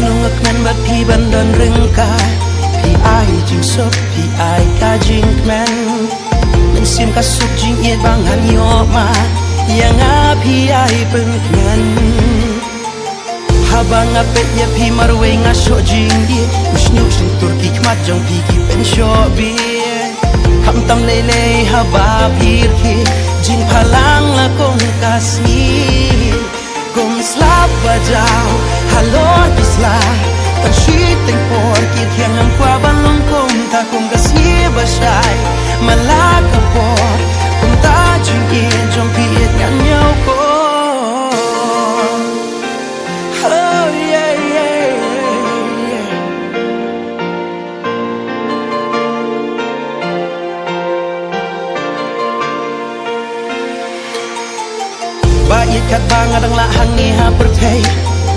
Nungak nan bat pi bandan rengka pi ai jing sop pi ai ka jing kmen men sim ka sup jing iet bang han yo ma yang a pi ai pen kmen habang a pet ya pi marwe nga sho jing ye usnyu shin tur pi kmat jong pi ki pen sho bi ham tam le le haba pir ki jing phalang la kong kasi kum slap bajao halor bisla tan shi teng por ki thiang am kwa ban long kum ta kum ga si ba shai malaka por kum ta jing in jong pi et ngan nhau ko oh yeah yeah yeah ba yet kat bang adang la hang ni ha per thei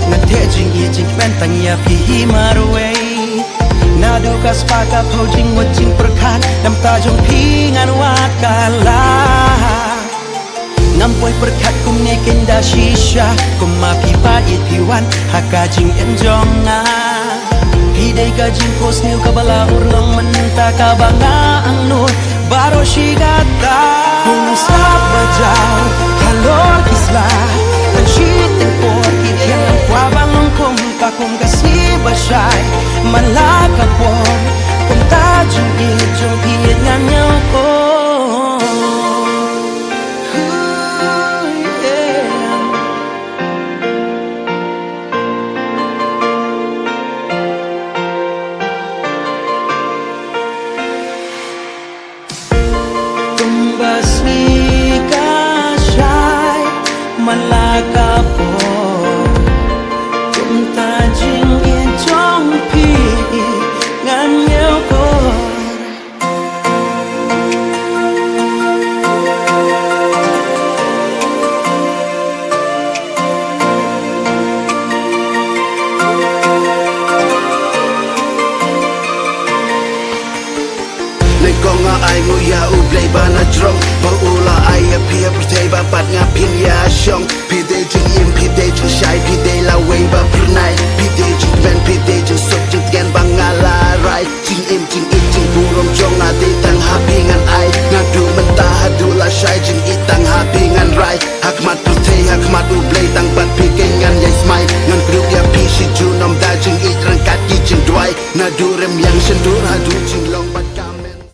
ngan the jing ye jing pen tang ya pi hi marwe na du ka spa ka pho jing wat jing per khan nam ta jong pi ngan wat ka la ngam poi per khat kum ne ken da shisha kum ma pi pa yet pi wan ha ka jing en jong na pi dei ka jing pos new ka bala ur long man ta ka banga ang no baro shi gata kum sa ba jao halor kisla tan shi teng por ki thiang am kwa bang long kum ka kum ga si ba shai malaka por kum ta jing ye jong pi et ngan nhau ko malaka po tum ta jing in trong pi ngan nhau ko Nai konga ai ngu ya u play bana drong ba ula ai a pia protei ba pat nga pin ya shong pi de jing im pi de jing shai pi de la wei ba prunai pi de jing ben pi de jing sok jing gen bang nga la rai jing im jing burom jong a de tang ha pi ngan ai nga du man ta ha du la shai jing i tang ha pi ngan rai hak mat protei hak mat u play tang pat pi gen ngan yai smai ngan group ya pi shi ju nom da jing i rang kat ki jing dwai na du rem yang shen dur ha du jing long